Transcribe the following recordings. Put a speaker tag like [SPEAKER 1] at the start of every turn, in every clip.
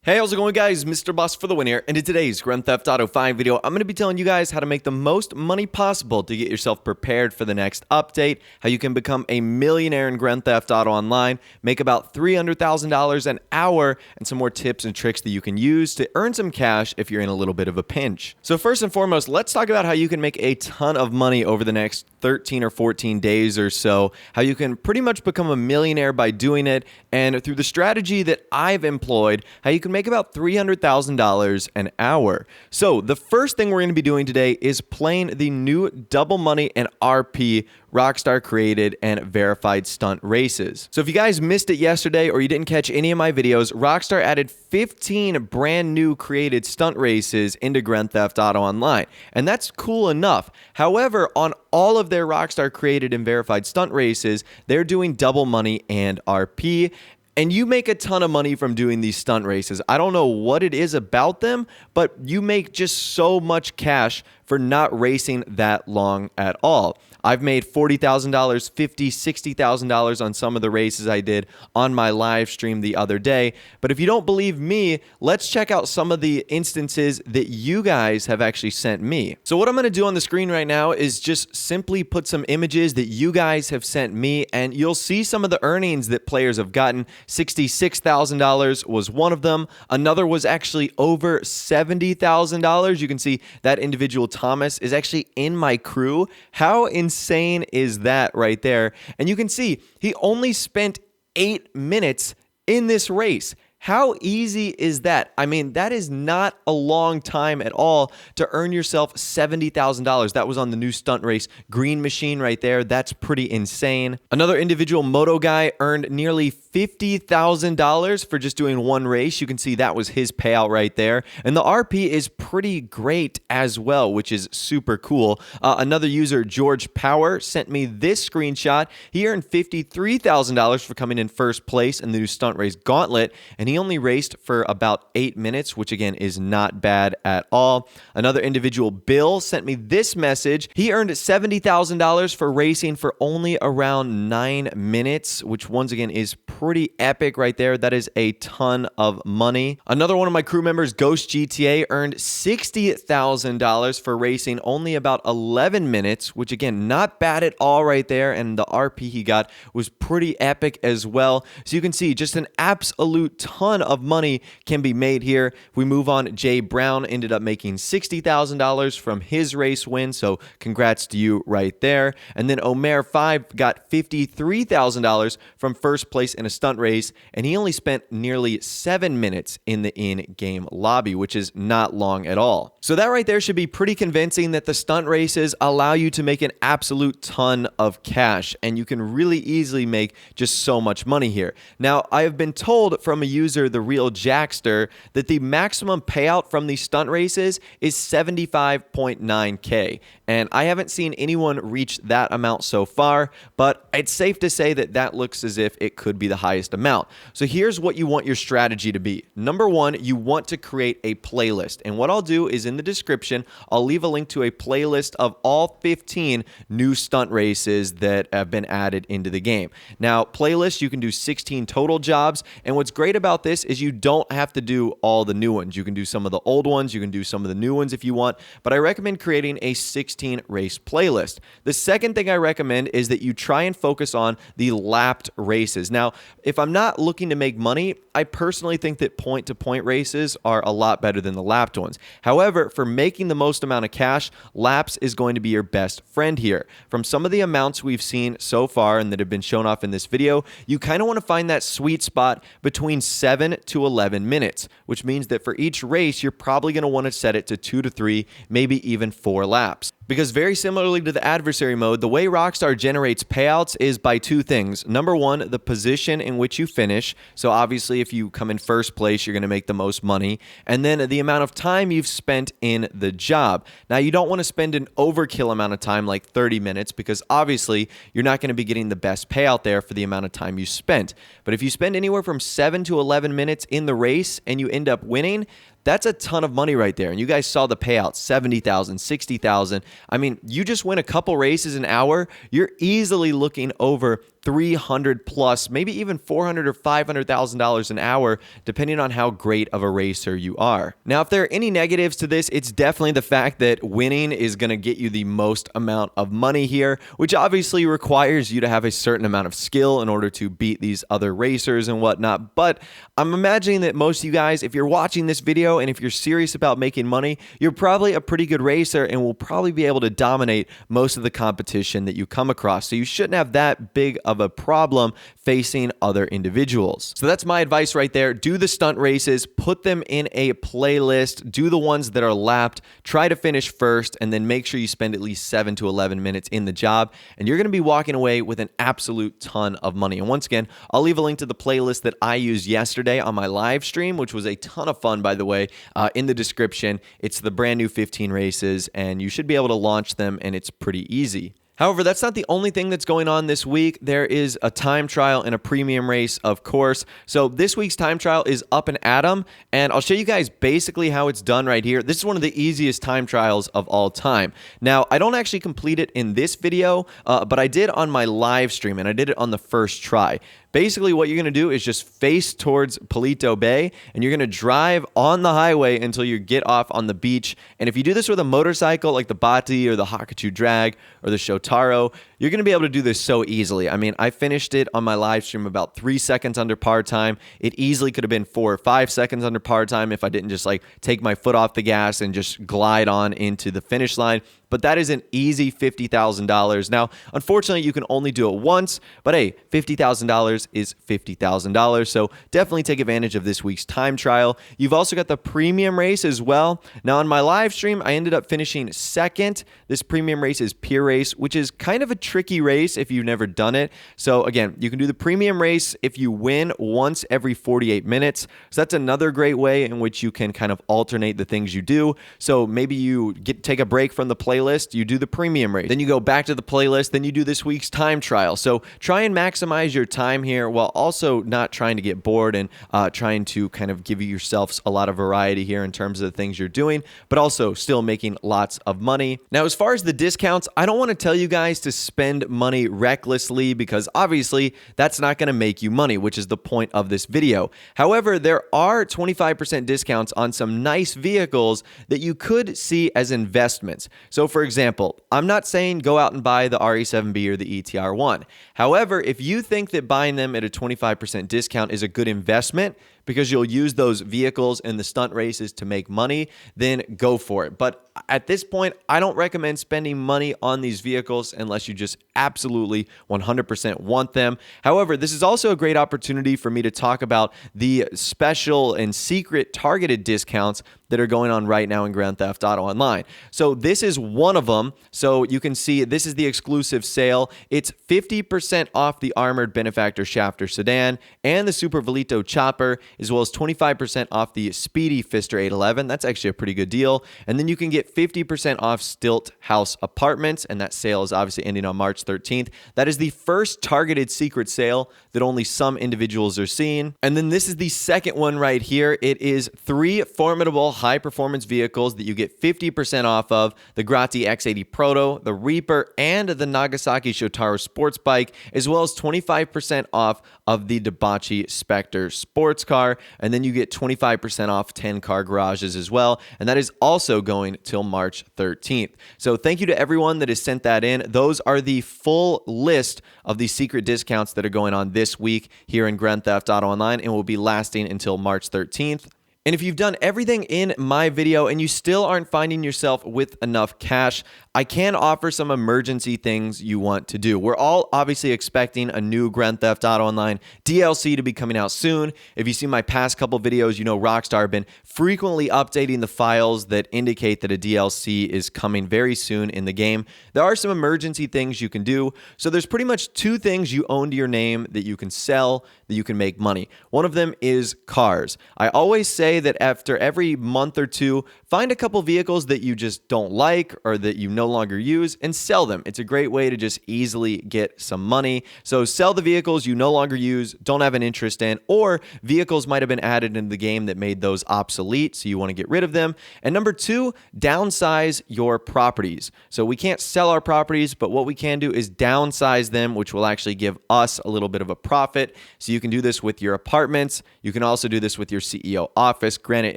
[SPEAKER 1] Hey, how's it going, guys? Mr. Boss for the win here, and in today's Grand Theft Auto 5 video, I'm going to be telling you guys how to make the most money possible to get yourself prepared for the next update, how you can become a millionaire in Grand Theft Auto Online, make about $300,000 an hour, and some more tips and tricks that you can use to earn some cash if you're in a little bit of a pinch. So first and foremost, let's talk about how you can make a ton of money over the next 13 or 14 days or so, how you can pretty much become a millionaire by doing it, and through the strategy that I've employed, how you can make about $300,000 an hour. So the first thing we're going to be doing today is playing the new double money and RP Rockstar created and verified stunt races. So if you guys missed it yesterday or you didn't catch any of my videos, Rockstar added 15 brand new created stunt races into Grand Theft Auto Online, and that's cool enough. However, on all of their Rockstar created and verified stunt races, they're doing double money and RP. And you make a ton of money from doing these stunt races. I don't know what it is about them, but you make just so much cash for not racing that long at all. I've made $40,000, $50,000, $60,000 on some of the races I did on my live stream the other day. But if you don't believe me, let's check out some of the instances that you guys have actually sent me. So what I'm going to do on the screen right now is just simply put some images that you guys have sent me, and you'll see some of the earnings that players have gotten. $66,000 was one of them. Another was actually over $70,000. You can see that individual Thomas is actually in my crew. How insane is that right there? And you can see he only spent 8 minutes in this race. How easy is that? I mean, that is not a long time at all to earn yourself $70,000. That was on the new stunt race Green Machine right there. That's pretty insane. Another individual moto guy earned nearly $50,000 for just doing one race. You can see that was his payout right there. And the RP is pretty great as well, which is super cool. Another user, George Power, sent me this screenshot. He earned $53,000 for coming in first place in the new stunt race Gauntlet, and he only raced for about 8 minutes, which again is not bad at all. Another individual, Bill, sent me this message. He earned $70,000 for racing for only around 9 minutes, which once again is pretty epic right there. That is a ton of money. Another one of my crew members, Ghost GTA, earned $60,000 for racing only about 11 minutes, which again, not bad at all right there. And the RP he got was pretty epic as well. So you can see just an absolute ton of money can be made here. If we move on, Jay Brown ended up making $60,000 from his race win, so congrats to you right there. And then Omer5 got $53,000 from first place in a stunt race, and he only spent nearly 7 minutes in the in-game lobby, which is not long at all. So that right there should be pretty convincing that the stunt races allow you to make an absolute ton of cash, and you can really easily make just so much money here. Now, I have been told from a user, The Real Jackster, that the maximum payout from these stunt races is $75.9K. And I haven't seen anyone reach that amount so far, but it's safe to say that that looks as if it could be the highest amount. So here's what you want your strategy to be. Number one, you want to create a playlist. And what I'll do is in the description, I'll leave a link to a playlist of all 15 new stunt races that have been added into the game. Now, playlists, you can do 16 total jobs. And what's great about this is you don't have to do all the new ones. You can do some of the old ones. You can do some of the new ones if you want. But I recommend creating a 16 race playlist. The second thing I recommend is that you try and focus on the lapped races. Now, if I'm not looking to make money, I personally think that point-to-point races are a lot better than the lapped ones. However, for making the most amount of cash, laps is going to be your best friend here. From some of the amounts we've seen so far and that have been shown off in this video, you kind of want to find that sweet spot between 7 to 11 minutes, which means that for each race, you're probably going to want to set it to 2 to 3, maybe even 4 laps. Because very similarly to the adversary mode, the way Rockstar generates payouts is by two things. Number one, the position in which you finish. So obviously, if you come in first place, you're going to make the most money. And then the amount of time you've spent in the job. Now, you don't want to spend an overkill amount of time, like 30 minutes, because obviously, you're not going to be getting the best payout there for the amount of time you spent. But if you spend anywhere from 7 to 11 minutes in the race and you end up winning, that's a ton of money right there. And you guys saw the payout, $70,000, $60,000. I mean, you just win a couple races an hour, you're easily looking over 300 plus, maybe even $400 or $500,000 an hour, depending on how great of a racer you are. Now, if there are any negatives to this, it's definitely the fact that winning is going to get you the most amount of money here, which obviously requires you to have a certain amount of skill in order to beat these other racers and whatnot. But I'm imagining that most of you guys, if you're watching this video and if you're serious about making money, you're probably a pretty good racer and will probably be able to dominate most of the competition that you come across. So you shouldn't have that big of a problem facing other individuals. So that's my advice right there. Do the stunt races, put them in a playlist, do the ones that are lapped, try to finish first, and then make sure you spend at least 7 to 11 minutes in the job, and you're going to be walking away with an absolute ton of money. And once again, I'll leave a link to the playlist that I used yesterday on my live stream, which was a ton of fun, by the way, in the description. It's the brand new 15 races, and you should be able to launch them, and it's pretty easy. However, that's not the only thing that's going on this week. There is a time trial and a premium race, of course. So this week's time trial is Up and Atom, and I'll show you guys basically how it's done right here. This is one of the easiest time trials of all time. Now, I don't actually complete it in this video, but I did on my live stream, and I did it on the first try. Basically, what you're going to do is just face towards Palito Bay, and you're going to drive on the highway until you get off on the beach. And if you do this with a motorcycle like the Bati or the Hakuchu Drag or the Shotaro, you're going to be able to do this so easily. I mean, I finished it on my live stream about 3 seconds under par time. It easily could have been 4 or 5 seconds under par time if I didn't just like take my foot off the gas and just glide on into the finish line. But that is an easy $50,000. Now, unfortunately, you can only do it once, but hey, $50,000 is $50,000. So definitely take advantage of this week's time trial. You've also got the premium race as well. Now, on my live stream, I ended up finishing second. This premium race is Pure Race, which is kind of a tricky race if you've never done it. So again, you can do the premium race if you win once every 48 minutes. So that's another great way in which you can kind of alternate the things you do. So maybe you take a break from the playlist, you do the premium race, then you go back to the playlist, then you do this week's time trial. So try and maximize your time here while also not trying to get bored and trying to kind of give yourself a lot of variety here in terms of the things you're doing, but also still making lots of money. Now, as far as the discounts, I don't want to tell you guys to spend money recklessly because obviously that's not going to make you money, which is the point of this video. However, there are 25% discounts on some nice vehicles that you could see as investments. So for example, I'm not saying go out and buy the RE7B or the ETR1. However, if you think that buying them at a 25% discount is a good investment because you'll use those vehicles in the stunt races to make money, then go for it. But at this point, I don't recommend spending money on these vehicles unless you just absolutely 100% want them. However, this is also a great opportunity for me to talk about the special and secret targeted discounts that are going on right now in Grand Theft Auto Online. So this is one of them. So you can see this is the exclusive sale. It's 50% off the Armored Benefactor Shafter Sedan and the Super Velito Chopper, as well as 25% off the Speedy Fister 811. That's actually a pretty good deal. And then you can get 50% off Stilt House Apartments, and that sale is obviously ending on March 13th. That is the first targeted secret sale that only some individuals are seeing. And then this is the second one right here. It is 3 formidable high-performance vehicles that you get 50% off of: the Gratti X80 Proto, the Reaper, and the Nagasaki Shotaro sports bike, as well as 25% off of the Daibachi Spectre sports car. And then you get 25% off 10 car garages as well. And that is also going till March 13th. So thank you to everyone that has sent that in. Those are the full list of the secret discounts that are going on this week here in Grand Theft Auto Online and will be lasting until March 13th. And if you've done everything in my video and you still aren't finding yourself with enough cash, I can offer some emergency things you want to do. We're all obviously expecting a new Grand Theft Auto Online DLC to be coming out soon. If you see my past couple videos, you know Rockstar have been frequently updating the files that indicate that a DLC is coming very soon in the game. There are some emergency things you can do. So there's pretty much 2 things you own to your name that you can sell, that you can make money. One of them is cars. I always say say that after every month or two, find a couple vehicles that you just don't like or that you no longer use and sell them. It's a great way to just easily get some money. So sell the vehicles you no longer use, don't have an interest in, or vehicles might have been added into the game that made those obsolete, so you want to get rid of them. And number two, downsize your properties. So we can't sell our properties, but what we can do is downsize them, which will actually give us a little bit of a profit. So you can do this with your apartments. You can also do this with your CEO office. Granted,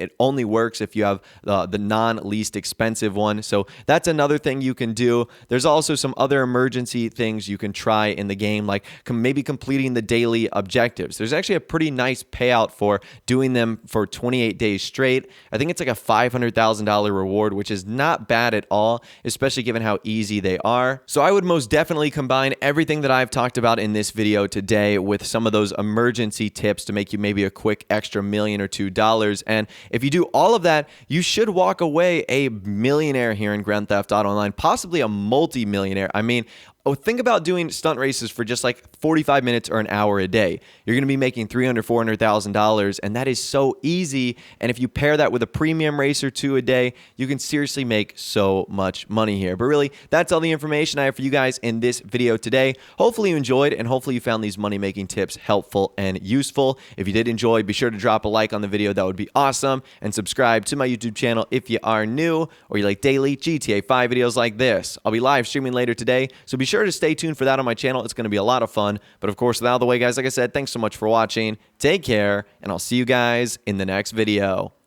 [SPEAKER 1] it only works if you have the non-least expensive one. So that's another thing you can do. There's also some other emergency things you can try in the game, like maybe completing the daily objectives. There's actually a pretty nice payout for doing them for 28 days straight. I think it's like a $500,000 reward, which is not bad at all, especially given how easy they are. So I would most definitely combine everything that I've talked about in this video today with some of those emergency tips to make you maybe a quick extra $1 or $2 million. And if you do all of that, you should walk away a millionaire here in Grand Theft Auto Online, possibly a multi-millionaire. I mean, think about doing stunt races for just like 45 minutes or an hour a day. You're going to be making $300,000, $400,000, and that is so easy. And if you pair that with a premium race or two a day, you can seriously make so much money here. But really, that's all the information I have for you guys in this video today. Hopefully you enjoyed, and hopefully you found these money-making tips helpful and useful. If you did enjoy, be sure to drop a like on the video. That would be awesome. And subscribe to my YouTube channel if you are new or you like daily GTA 5 videos like this. I'll be live streaming later today, so be sure to stay tuned for that on my channel. It's going to be a lot of fun. But of course, without the way, guys, like I said, thanks so much for watching. Take care, and I'll see you guys in the next video.